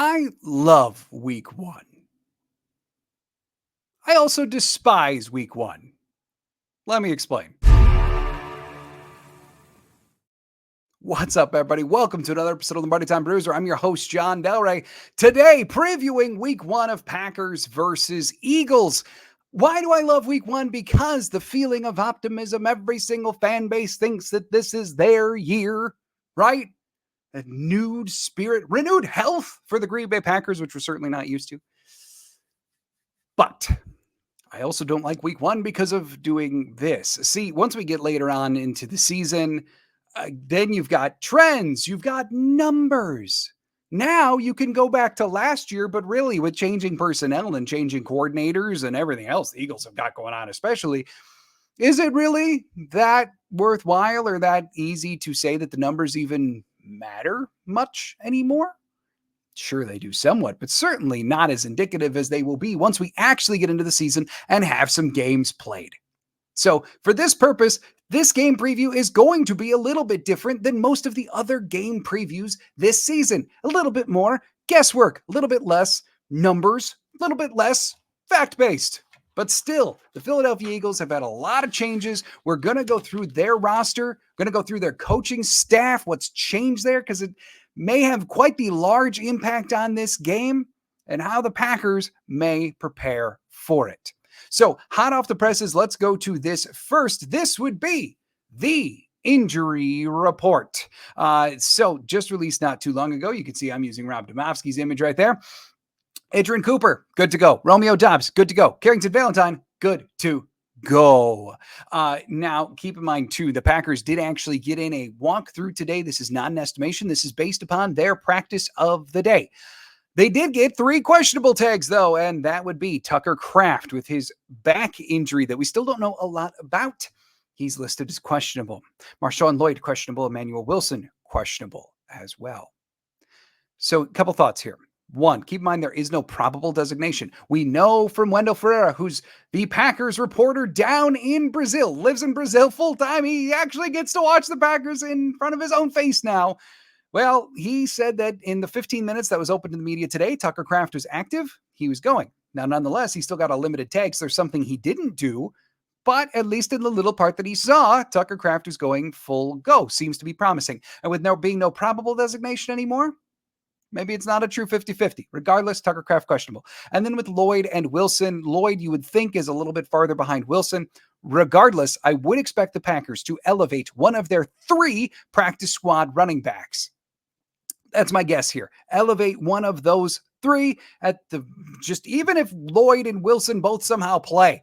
I love week one. I also despise week one. Let me explain. What's up, everybody? Welcome to another episode of Lombardi Time Brews, where I'm your host, John Delray. Today, previewing week one of Packers versus Eagles. Why do I love week one? Because the feeling of optimism, every single fan base thinks that this is their year, right? A renewed spirit, renewed health for the Green Bay Packers, which we're certainly not used to. But I also don't like week one because of doing this. See, once we get later on into the season, then you've got trends, you've got numbers. Now you can go back to last year, but really with changing personnel and changing coordinators and everything else the Eagles have got going on, especially, is it really that worthwhile or that easy to say that the numbers even matter much anymore? Sure, they do somewhat, but certainly not as indicative as they will be once we actually get into the season and have some games played. So, for this purpose, this game preview is going to be a little bit different than most of the other game previews this season. A little bit more guesswork, a little bit less numbers, a little bit less fact based. But still, the Philadelphia Eagles have had a lot of changes. We're going to go through their roster, going to go through their coaching staff, what's changed there, because it may have quite the large impact on this game and how the Packers may prepare for it. So, hot off the presses, let's go to this first. This would be the injury report. So, just released not too long ago. You can see I'm using Rob Domofsky's image right there. Adrian Cooper, good to go. Romeo Dobbs, good to go. Carrington Valentine, good to go. Now, keep in mind, too, the Packers did actually get in a walkthrough today. This is not an estimation. This is based upon their practice of the day. They did get 3 questionable tags, though, and that would be Tucker Kraft with his back injury that we still don't know a lot about. He's listed as questionable. Marshawn Lloyd, questionable. Emmanuel Wilson, questionable as well. So, a couple thoughts here. One, keep in mind there is no probable designation. We know from Wendell Ferreira, who's the Packers reporter down in Brazil, lives in Brazil full time. He actually gets to watch the Packers in front of his own face now. Well, he said that in the 15 minutes that was open to the media today, Tucker Kraft was active. He was going. Now, nonetheless, he still got a limited tag. So there's something he didn't do. But at least in the little part that he saw, Tucker Kraft was going full go. Seems to be promising. And with there being no probable designation anymore, maybe it's not a true 50-50. Regardless, Tucker Kraft questionable. And then with Lloyd and Wilson, Lloyd you would think is a little bit farther behind Wilson. Regardless, I would expect the Packers to elevate one of their 3 practice squad running backs. That's my guess here. Elevate one of those 3 at the just even if Lloyd and Wilson both somehow play,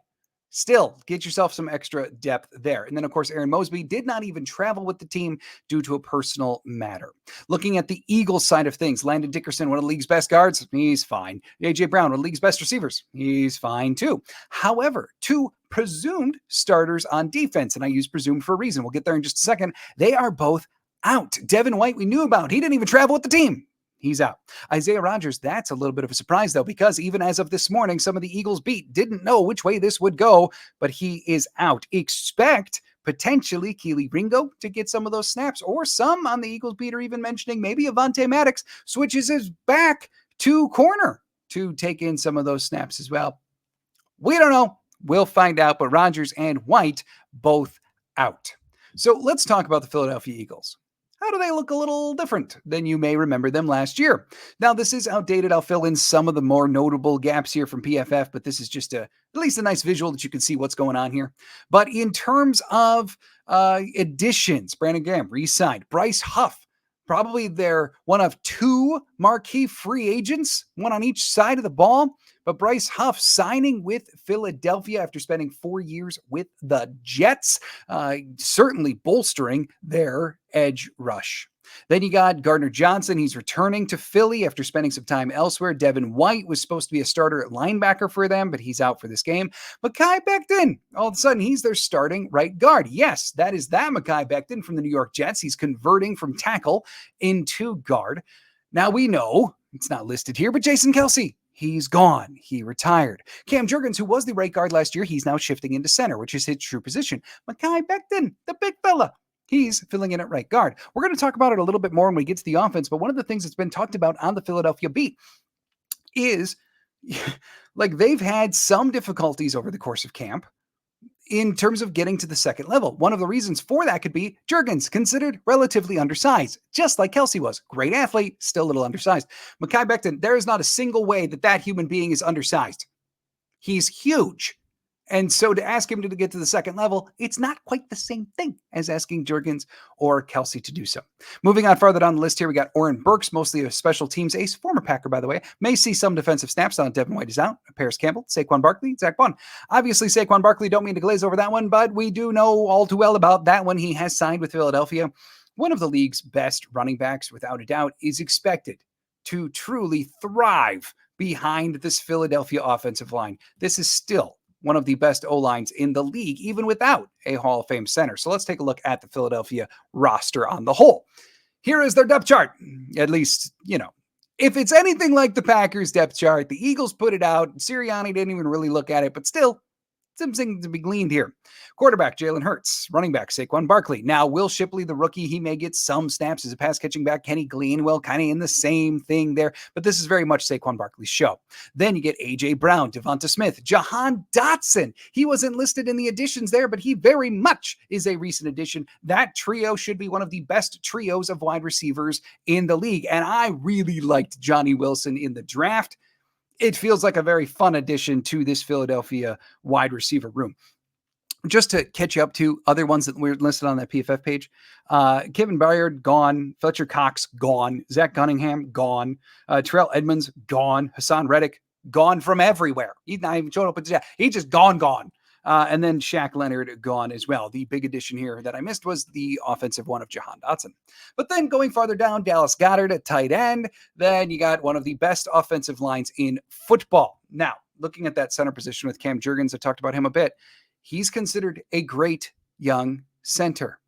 still get yourself some extra depth there. And then, of course, Aaron Mosby did not even travel with the team due to a personal matter. Looking at the Eagles side of things, Landon Dickerson, one of the league's best guards, he's fine. A.J. Brown, one of the league's best receivers, he's fine too. However, 2 presumed starters on defense, and I use presumed for a reason. We'll get there in just a second. They are both out. Devin White, we knew about. He didn't even travel with the team. He's out. Isaiah Rodgers, that's a little bit of a surprise, though, because even as of this morning, some of the Eagles beat didn't know which way this would go, but he is out. Expect potentially Keely Ringo to get some of those snaps, or some on the Eagles beat are even mentioning maybe Avonte Maddox switches his back to corner to take in some of those snaps as well. We don't know. We'll find out, but Rodgers and White both out. So let's talk about the Philadelphia Eagles. How do they look a little different than you may remember them last year? Now, this is outdated. I'll fill in some of the more notable gaps here from PFF, but this is just at least a nice visual that you can see what's going on here. But in terms of additions, Brandon Graham re-signed. Bryce Huff, probably their one of 2 marquee free agents, one on each side of the ball. But Bryce Huff signing with Philadelphia after spending 4 years with the Jets, certainly bolstering their edge rush. Then you got Gardner Johnson. He's returning to Philly after spending some time elsewhere. Devin White was supposed to be a starter at linebacker for them, but he's out for this game. Mekhi Becton, all of a sudden, he's their starting right guard. Yes, that is that Mekhi Becton from the New York Jets. He's converting from tackle into guard. Now we know, it's not listed here, but Jason Kelce, he's gone. He retired. Cam Jurgens, who was the right guard last year, he's now shifting into center, which is his true position. Mekhi Becton, the big fella, He's filling in at right guard. We're going to talk about it a little bit more when we get to the offense, but one of the things that's been talked about on the Philadelphia beat is like they've had some difficulties over the course of camp in terms of getting to the second level. One of the reasons for that could be Jurgens, considered relatively undersized, just like Kelsey was. Great athlete, still a little undersized. Mekhi Becton, there is not a single way that that human being is undersized. He's huge. And so to ask him to get to the second level, it's not quite the same thing as asking Jurgens or Kelsey to do so. Moving on farther down the list here, we got Oren Burks, mostly a special teams ace, former Packer, by the way. May see some defensive snaps on Devin White is out. Paris Campbell, Saquon Barkley, Zach Bond. Obviously, Saquon Barkley, don't mean to glaze over that one, but we do know all too well about that one. He has signed with Philadelphia. One of the league's best running backs, without a doubt, is expected to truly thrive behind this Philadelphia offensive line. This is still one of the best O-lines in the league, even without a Hall of Fame center. So let's take a look at the Philadelphia roster on the whole. Here is their depth chart. At least, if it's anything like the Packers depth chart, the Eagles put it out. Sirianni didn't even really look at it, but still, something to be gleaned here. Quarterback, Jalen Hurts. Running back, Saquon Barkley. Now, Will Shipley, the rookie, he may get some snaps as a pass-catching back. Kenny Gainwell, kind of in the same thing there. But this is very much Saquon Barkley's show. Then you get A.J. Brown, Devonta Smith, Jahan Dotson. He wasn't listed in the additions there, but he very much is a recent addition. That trio should be one of the best trios of wide receivers in the league. And I really liked Johnny Wilson in the draft. It feels like a very fun addition to this Philadelphia wide receiver room. Just to catch you up to other ones that were listed on that PFF page, Kevin Byard, gone. Fletcher Cox, gone. Zach Cunningham, gone. Terrell Edmonds, gone. Hassan Reddick, gone from everywhere. He's not even showing up at the He's just gone. And then Shaq Leonard, gone as well. The big addition here that I missed was the offensive one of Jahan Dotson. But then going farther down, Dallas Goedert at tight end. Then you got one of the best offensive lines in football. Now, looking at that center position with Cam Jurgens, I talked about him a bit. He's considered a great young center.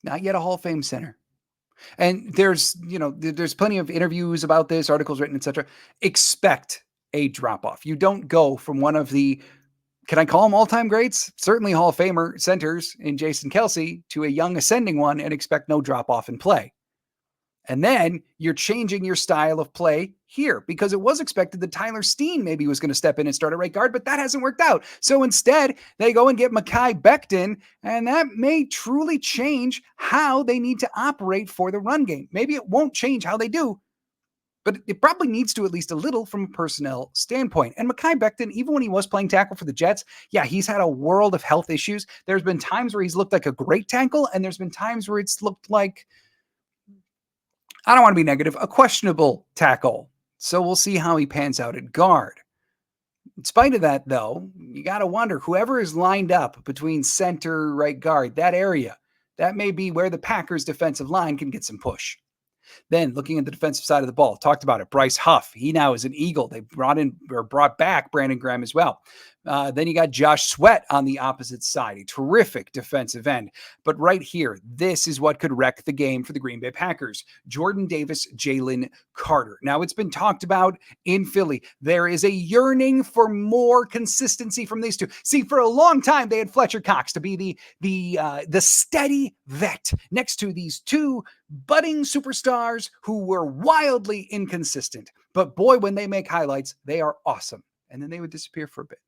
Not yet a Hall of Fame center. And there's plenty of interviews about this, articles written, etc. Expect a drop-off. You don't go from one of the, can I call them all-time greats? Certainly Hall of Famer centers in Jason Kelsey to a young ascending one and expect no drop-off in play. And then you're changing your style of play here because it was expected that Tyler Steen maybe was going to step in and start at right guard, but that hasn't worked out. So instead, they go and get Mekhi Becton, and that may truly change how they need to operate for the run game. Maybe it won't change how they do, but it probably needs to at least a little from a personnel standpoint. And Mekhi Becton, even when he was playing tackle for the Jets, yeah, he's had a world of health issues. There's been times where he's looked like a great tackle, and there's been times where it's looked like, I don't want to be negative, a questionable tackle. So we'll see how he pans out at guard. In spite of that, though, you got to wonder, whoever is lined up between center, right guard, that area, that may be where the Packers' defensive line can get some push. Then looking at the defensive side of the ball, talked about it. Bryce Huff, he now is an Eagle. They brought back Brandon Graham as well. Then you got Josh Sweat on the opposite side, a terrific defensive end. But right here, this is what could wreck the game for the Green Bay Packers. Jordan Davis, Jalen Carter. Now, it's been talked about in Philly. There is a yearning for more consistency from these two. See, for a long time, they had Fletcher Cox to be the steady vet next to these two budding superstars who were wildly inconsistent. But boy, when they make highlights, they are awesome. And then they would disappear for a bit.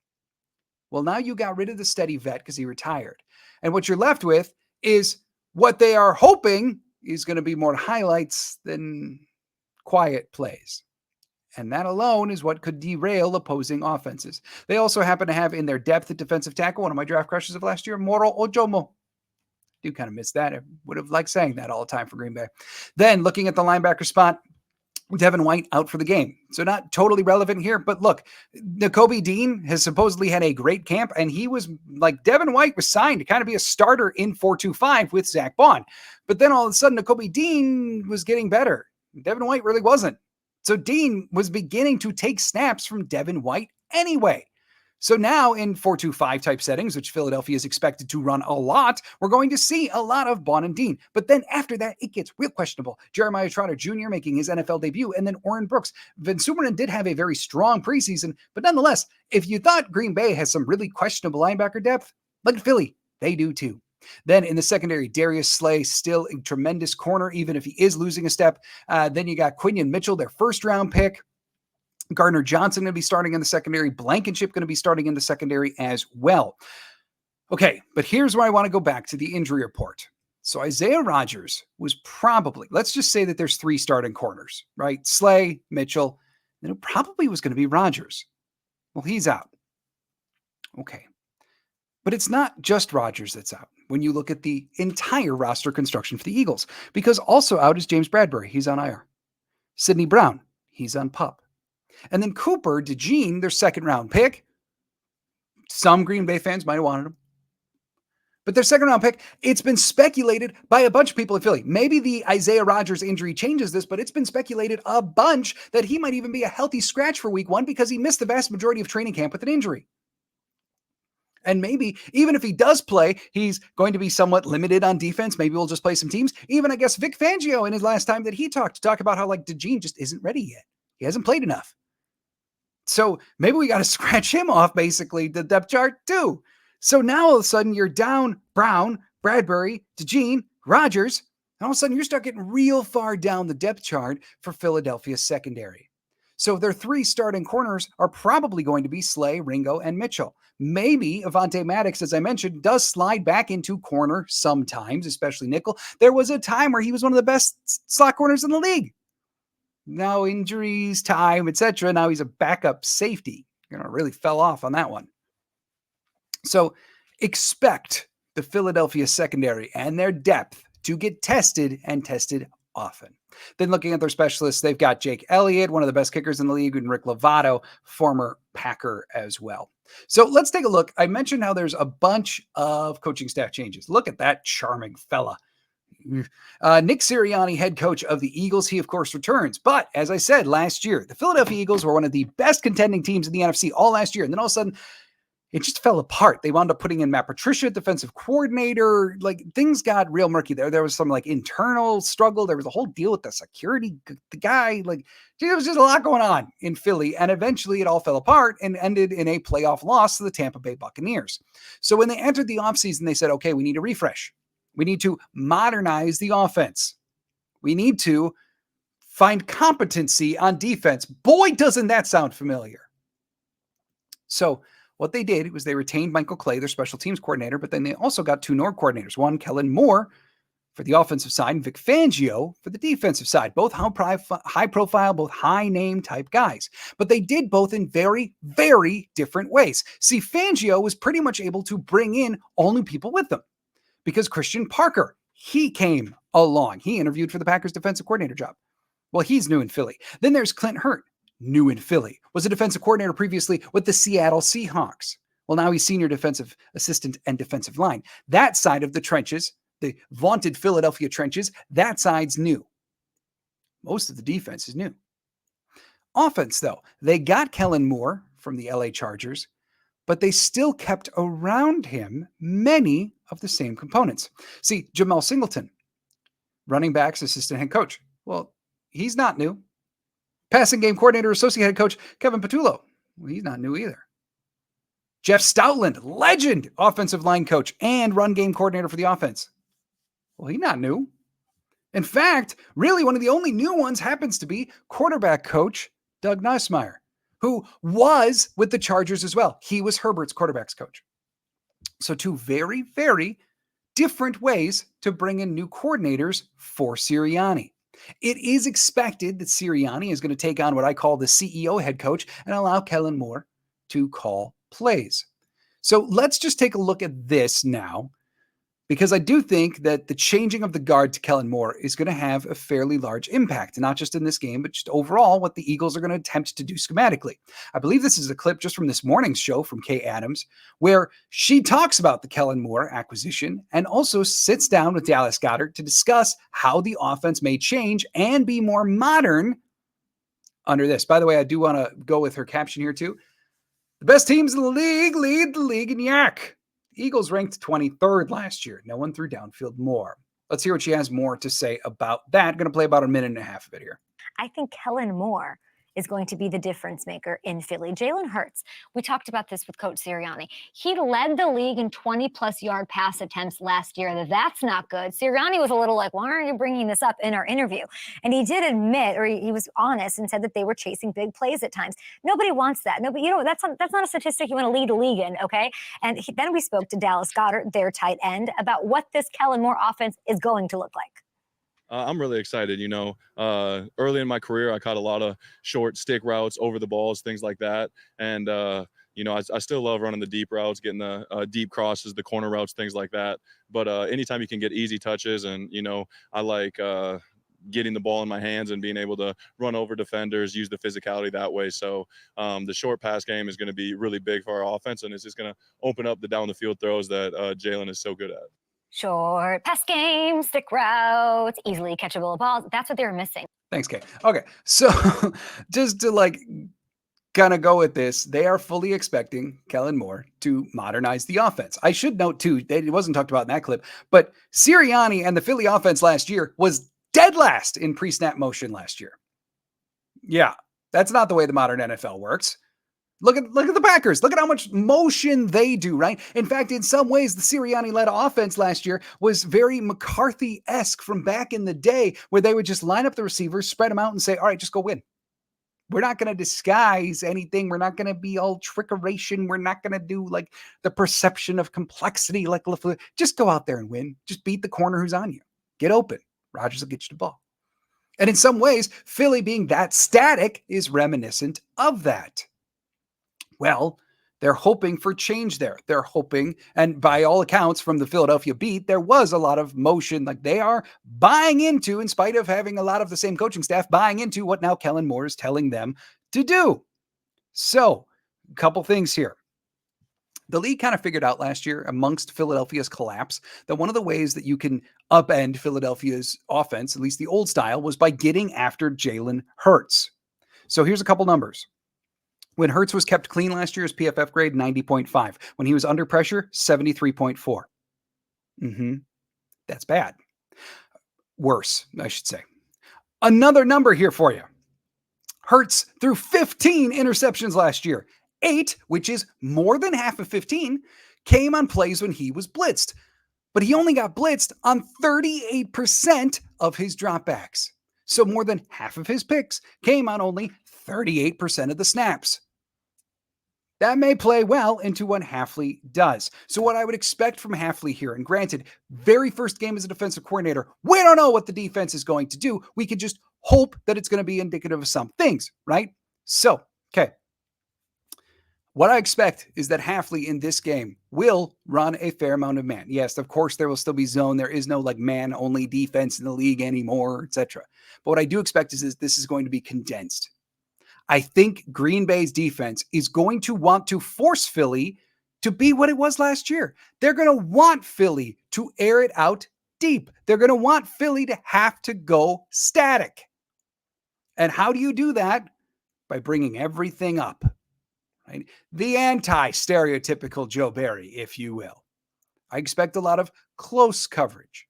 Well, now you got rid of the steady vet because he retired. And what you're left with is what they are hoping is going to be more highlights than quiet plays. And that alone is what could derail opposing offenses. They also happen to have in their depth at defensive tackle, one of my draft crushes of last year, Moro Ojomo. Do kind of miss that. I would have liked saying that all the time for Green Bay. Then looking at the linebacker spot, Devin White out for the game. So not totally relevant here, but look, Nakobe Dean has supposedly had a great camp, and he was like, Devin White was signed to kind of be a starter in 4-2-5 with Zach Bond. But then all of a sudden, Nakobe Dean was getting better. Devin White really wasn't. So Dean was beginning to take snaps from Devin White anyway. So now in 4-2-5 type settings, which Philadelphia is expected to run a lot, we're going to see a lot of Bond and Dean. But then after that, it gets real questionable. Jeremiah Trotter Jr. making his NFL debut, and then Oren Brooks. Van Sumeren did have a very strong preseason, but nonetheless, if you thought Green Bay has some really questionable linebacker depth, look at Philly. They do too. Then in the secondary, Darius Slay, still a tremendous corner, even if he is losing a step. Then you got Quinion Mitchell, their first-round pick. Gardner Johnson going to be starting in the secondary. Blankenship going to be starting in the secondary as well. Okay, but here's where I want to go back to the injury report. So Isaiah Rodgers was probably, let's just say that there's 3 starting corners, right? Slay, Mitchell, then it probably was going to be Rodgers. Well, he's out. Okay. But it's not just Rodgers that's out when you look at the entire roster construction for the Eagles, because also out is James Bradbury. He's on IR. Sidney Brown, he's on PUP. And then Cooper DeJean, their second-round pick. Some Green Bay fans might have wanted him. But their second-round pick, it's been speculated by a bunch of people in Philly. Maybe the Isaiah Rodgers injury changes this, but it's been speculated a bunch that he might even be a healthy scratch for week 1 because he missed the vast majority of training camp with an injury. And maybe even if he does play, he's going to be somewhat limited on defense. Maybe we'll just play some teams. Even, I guess, Vic Fangio in his last time that he talked about how like DeJean just isn't ready yet. He hasn't played enough. So maybe we got to scratch him off, basically, the depth chart too. So now all of a sudden you're down Brown, Bradbury, DeJean, Rodgers, and all of a sudden you're stuck getting real far down the depth chart for Philadelphia's secondary. So their 3 starting corners are probably going to be Slay, Ringo, and Mitchell. Maybe Avonte Maddox, as I mentioned, does slide back into corner sometimes, especially nickel. There was a time where he was one of the best slot corners in the league. Now injuries, time, etc. Now he's a backup safety. Really fell off on that one. So expect the Philadelphia secondary and their depth to get tested and tested often. Then looking at their specialists, they've got Jake Elliott, one of the best kickers in the league, and Rick Lovato, former Packer as well. So let's take a look. I mentioned how there's a bunch of coaching staff changes. Look at that charming fella. Nick Sirianni, head coach of the Eagles, he of course returns. But as I said last year, the Philadelphia Eagles were one of the best contending teams in the NFC all last year. And then all of a sudden, it just fell apart. They wound up putting in Matt Patricia, defensive coordinator. Like things got real murky there. There was some like internal struggle. There was a whole deal with the security, the guy. Like there was just a lot going on in Philly. And eventually it all fell apart and ended in a playoff loss to the Tampa Bay Buccaneers. So when they entered the offseason, they said, okay, we need a refresh. We need to modernize the offense. We need to find competency on defense. Boy, doesn't that sound familiar. So what they did was they retained Michael Clay, their special teams coordinator, but then they also got 2 NORD coordinators, one Kellen Moore for the offensive side and Vic Fangio for the defensive side, both high profile, both high name type guys. But they did both in very, very different ways. See, Fangio was pretty much able to bring in all new people with them because Christian Parker, he came along. He interviewed for the Packers defensive coordinator job. Well, he's new in Philly. Then there's Clint Hurt. New in Philly, was a defensive coordinator previously with the Seattle Seahawks. Well, now he's senior defensive assistant and defensive line. That side of the trenches, the vaunted Philadelphia trenches, that side's new. Most of the defense is new. Offense, though, they got Kellen Moore from the LA Chargers, but they still kept around him many of the same components. See, Jamal Singleton, running backs assistant head coach. Well, he's not new. Passing game coordinator, associate head coach, Kevin Patullo. Well, he's not new either. Jeff Stoutland, legend offensive line coach and run game coordinator for the offense. Well, he's not new. In fact, really one of the only new ones happens to be quarterback coach Doug Nussmeier, who was with the Chargers as well. He was Herbert's quarterbacks coach. So 2 very, very different ways to bring in new coordinators for Sirianni. It is expected that Sirianni is going to take on what I call the CEO head coach and allow Kellen Moore to call plays. So let's just take a look at this now, because I do think that the changing of the guard to Kellen Moore is going to have a fairly large impact, not just in this game, but just overall what the Eagles are going to attempt to do schematically. I believe this is a clip just from this morning's show from Kay Adams, where she talks about the Kellen Moore acquisition and also sits down with Dallas Goedert to discuss how the offense may change and be more modern under this. By the way, I do want to go with her caption here too. The best teams in the league lead the league in yak. Eagles ranked 23rd last year. No one threw downfield more. Let's hear what she has more to say about that. I'm going to play about a minute and a half of it here. I think Kellen Moore is going to be the difference maker in Philly. Jalen Hurts, we talked about this with Coach Sirianni. He led the league in 20-plus yard pass attempts last year. That's not good. Sirianni was a little like, why aren't you bringing this up in our interview? And he did admit, or he was honest and said that they were chasing big plays at times. Nobody wants that. Nobody, that's not a statistic you want to lead a league in, okay? And then we spoke to Dallas Goedert, their tight end, about what this Kellen Moore offense is going to look like. I'm really excited. Early in my career, I caught a lot of short stick routes, over the balls, things like that. And, I still love running the deep routes, getting the deep crosses, the corner routes, things like that. But anytime you can get easy touches, and, I like getting the ball in my hands and being able to run over defenders, use the physicality that way. So the short pass game is going to be really big for our offense, and it's just going to open up the down the field throws that Jalen is so good at. Short pass game, stick routes, easily catchable balls. That's what they were missing. Thanks, Kay. Okay, so just to kind of go with this, they are fully expecting Kellen Moore to modernize the offense. I should note too, that it wasn't talked about in that clip, but Sirianni and the Philly offense last year was dead last in pre-snap motion last year. Yeah, that's not the way the modern NFL works. Look at the Packers. Look at how much motion they do, right? In fact, in some ways, the Sirianni-led offense last year was very McCarthy-esque from back in the day, where they would just line up the receivers, spread them out, and say, all right, just go win. We're not going to disguise anything. We're not going to be all trickeration. We're not going to do the perception of complexity. Just go out there and win. Just beat the corner who's on you. Get open. Rodgers will get you the ball. And in some ways, Philly being that static is reminiscent of that. Well, they're hoping for change there. They're hoping, and by all accounts from the Philadelphia beat, there was a lot of motion. They are buying into, in spite of having a lot of the same coaching staff, buying into what now Kellen Moore is telling them to do. So, a couple things here. The league kind of figured out last year, amongst Philadelphia's collapse, that one of the ways that you can upend Philadelphia's offense, at least the old style, was by getting after Jalen Hurts. So here's a couple numbers. When Hurts was kept clean last year, his PFF grade, 90.5. When he was under pressure, 73.4. That's bad. Worse, I should say. Another number here for you. Hurts threw 15 interceptions last year. 8, which is more than half of 15, came on plays when he was blitzed. But he only got blitzed on 38% of his dropbacks. So more than half of his picks came on only 38% of the snaps. That may play well into what Hafley does. So what I would expect from Hafley here, and granted, very first game as a defensive coordinator, we don't know what the defense is going to do. We can just hope that it's going to be indicative of some things, right? So, okay. What I expect is that Hafley in this game will run a fair amount of man. Yes, of course, there will still be zone. There is no man-only defense in the league anymore, etc. But what I do expect is this is going to be condensed. I think Green Bay's defense is going to want to force Philly to be what it was last year. They're going to want Philly to air it out deep. They're going to want Philly to have to go static. And how do you do that? By bringing everything up. Right? The anti-stereotypical Joe Barry, if you will. I expect a lot of close coverage.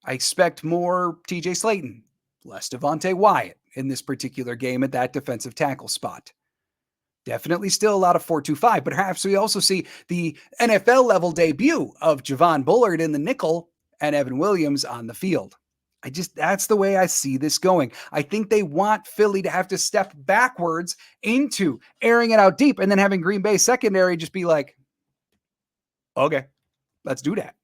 I expect more TJ Slayton, less Devontae Wyatt in this particular game at that defensive tackle spot. Definitely still a lot of 4-2-5, but perhaps we also see the NFL level debut of Javon Bullard in the nickel and Evan Williams on the field. That's the way I see this going. I think they want Philly to have to step backwards into airing it out deep and then having Green Bay secondary just be like, okay, let's do that.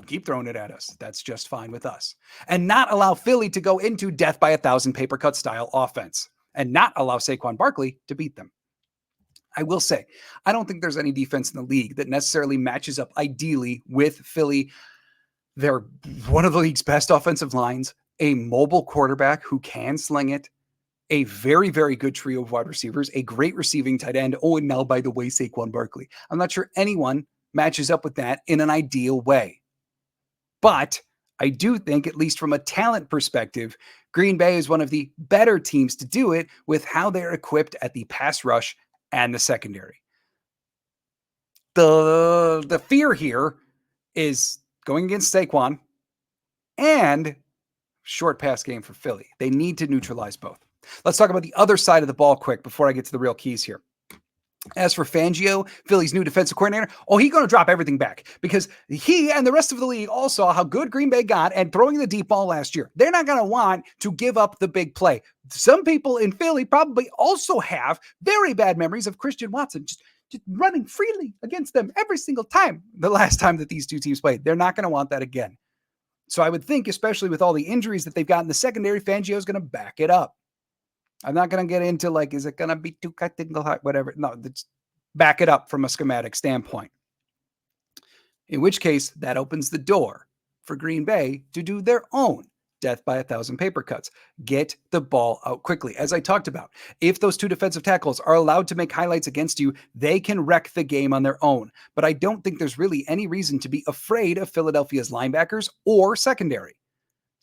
Keep throwing it at us. That's just fine with us. And not allow Philly to go into death by 1,000 paper cut style offense and not allow Saquon Barkley to beat them. I will say, I don't think there's any defense in the league that necessarily matches up ideally with Philly. They're one of the league's best offensive lines, a mobile quarterback who can sling it, a very, very good trio of wide receivers, a great receiving tight end. Oh, and now, by the way, Saquon Barkley. I'm not sure anyone matches up with that in an ideal way. But I do think, at least from a talent perspective, Green Bay is one of the better teams to do it with how they're equipped at the pass rush and the secondary. The fear here is going against Saquon and short pass game for Philly. They need to neutralize both. Let's talk about the other side of the ball quick before I get to the real keys here. As for Fangio, Philly's new defensive coordinator, he's going to drop everything back because he and the rest of the league all saw how good Green Bay got at throwing the deep ball last year. They're not going to want to give up the big play. Some people in Philly probably also have very bad memories of Christian Watson just running freely against them every single time the last time that these two teams played. They're not going to want that again. So I would think, especially with all the injuries that they've got in the secondary, Fangio is going to back it up. I'm not going to get into like, is it going to be too technical, whatever. No, back it up from a schematic standpoint. In which case, that opens the door for Green Bay to do their own death by 1,000 paper cuts. Get the ball out quickly. As I talked about, if those two defensive tackles are allowed to make highlights against you, they can wreck the game on their own. But I don't think there's really any reason to be afraid of Philadelphia's linebackers or secondary.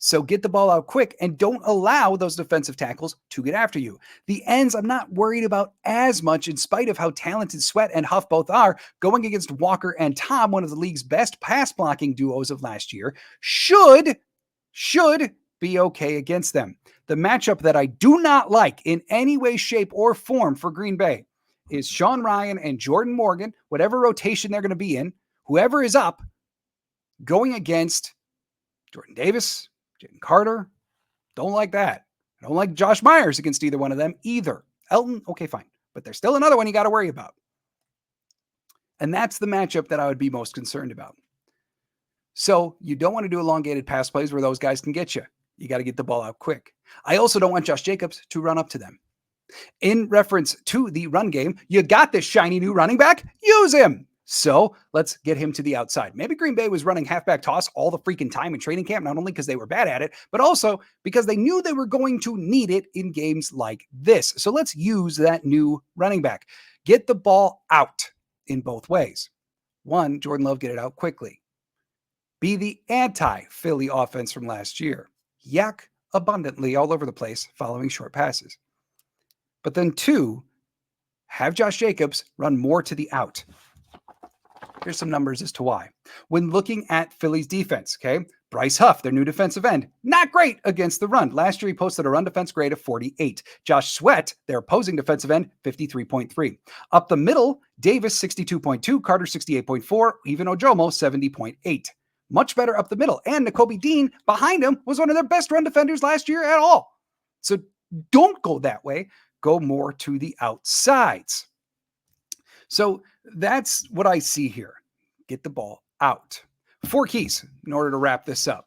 So get the ball out quick and don't allow those defensive tackles to get after you. The ends, I'm not worried about as much in spite of how talented Sweat and Huff both are. Going against Walker and Tom, one of the league's best pass blocking duos of last year, should be okay against them. The matchup that I do not like in any way, shape, or form for Green Bay is Sean Ryan and Jordan Morgan, whatever rotation they're going to be in, whoever is up, going against Jordan Davis, Jaden Carter. Don't like that. I don't like Josh Myers against either one of them either. Elton, okay, fine. But there's still another one you got to worry about. And that's the matchup that I would be most concerned about. So you don't want to do elongated pass plays where those guys can get you. You got to get the ball out quick. I also don't want Josh Jacobs to run up to them. In reference to the run game, you got this shiny new running back. Use him. So let's get him to the outside. Maybe Green Bay was running halfback toss all the freaking time in training camp, not only because they were bad at it, but also because they knew they were going to need it in games like this. So let's use that new running back. Get the ball out in both ways. One, Jordan Love, get it out quickly. Be the anti-Philly offense from last year. Yak abundantly all over the place following short passes. But then two, have Josh Jacobs run more to the out. Here's some numbers as to why. When looking at Philly's defense, okay, Bryce Huff, their new defensive end, not great against the run. Last year, he posted a run defense grade of 48. Josh Sweat, their opposing defensive end, 53.3. Up the middle, Davis, 62.2, Carter, 68.4, even Ojomo, 70.8. Much better up the middle. And Nakobe Dean, behind him, was one of their best run defenders last year at all. So don't go that way. Go more to the outsides. So that's what I see here. Get the ball out. 4 keys in order to wrap this up.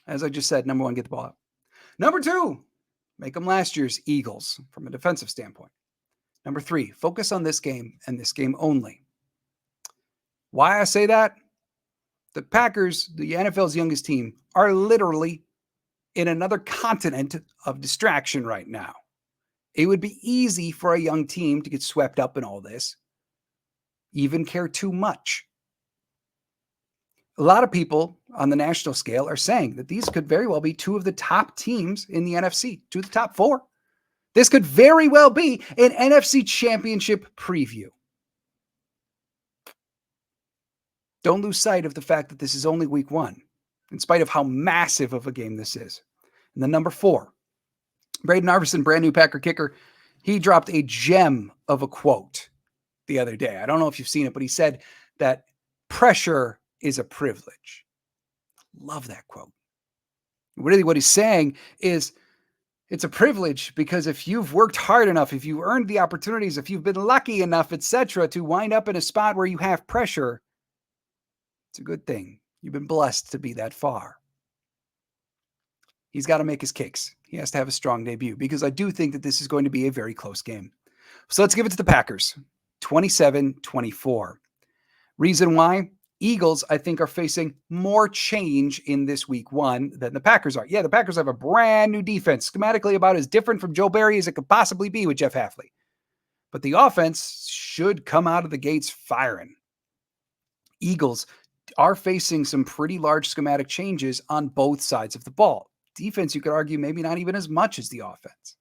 As I just said, number 1, get the ball out. Number 2, make them last year's Eagles from a defensive standpoint. Number 3, focus on this game and this game only. Why I say that? The Packers, the NFL's youngest team, are literally in another continent of distraction right now. It would be easy for a young team to get swept up in all this, even care too much. A lot of people on the national scale are saying that these could very well be 2 of the top teams in the NFC, 2 of the top 4. This could very well be an NFC Championship preview. Don't lose sight of the fact that this is only week 1, in spite of how massive of a game this is. And then number 4, Braden Arvison, brand new Packer kicker, he dropped a gem of a quote the other day. I don't know if you've seen it, but he said that pressure is a privilege. Love that quote. Really what he's saying is it's a privilege because if you've worked hard enough, if you've earned the opportunities, if you've been lucky enough, etc., to wind up in a spot where you have pressure, it's a good thing. You've been blessed to be that far. He's got to make his kicks. He has to have a strong debut because I do think that this is going to be a very close game. So let's give it to the Packers, 27-24. Reason why? Eagles, I think, are facing more change in this week 1 than the Packers are. Yeah, the Packers have a brand new defense, schematically about as different from Joe Barry as it could possibly be with Jeff Hafley. But the offense should come out of the gates firing. Eagles are facing some pretty large schematic changes on both sides of the ball. Defense, you could argue, maybe not even as much as the offense,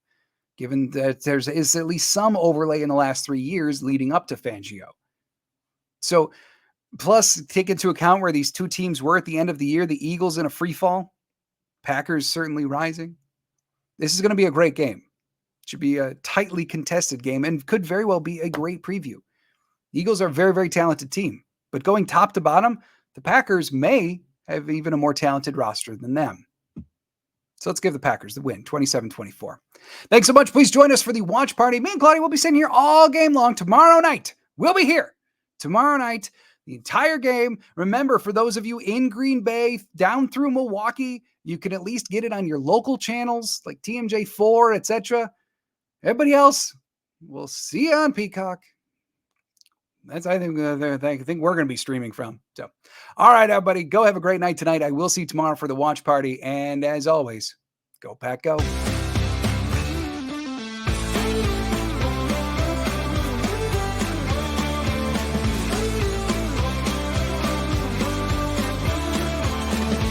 given that there is at least some overlay in the last 3 years leading up to Fangio. So, plus, take into account where these 2 teams were at the end of the year, the Eagles in a free fall, Packers certainly rising. This is going to be a great game. Should be a tightly contested game and could very well be a great preview. Eagles are a very, very talented team, but going top to bottom, the Packers may have even a more talented roster than them. So let's give the Packers the win, 27-24. Thanks so much. Please join us for the watch party. Me and Claudia will be sitting here all game long tomorrow night. We'll be here tomorrow night, the entire game. Remember, for those of you in Green Bay, down through Milwaukee, you can at least get it on your local channels like TMJ4, etc. Everybody else, we'll see you on Peacock. That's I think we're going to be streaming from. So, all right, everybody, go have a great night tonight. I will see you tomorrow for the watch party. And as always, go Pack, go.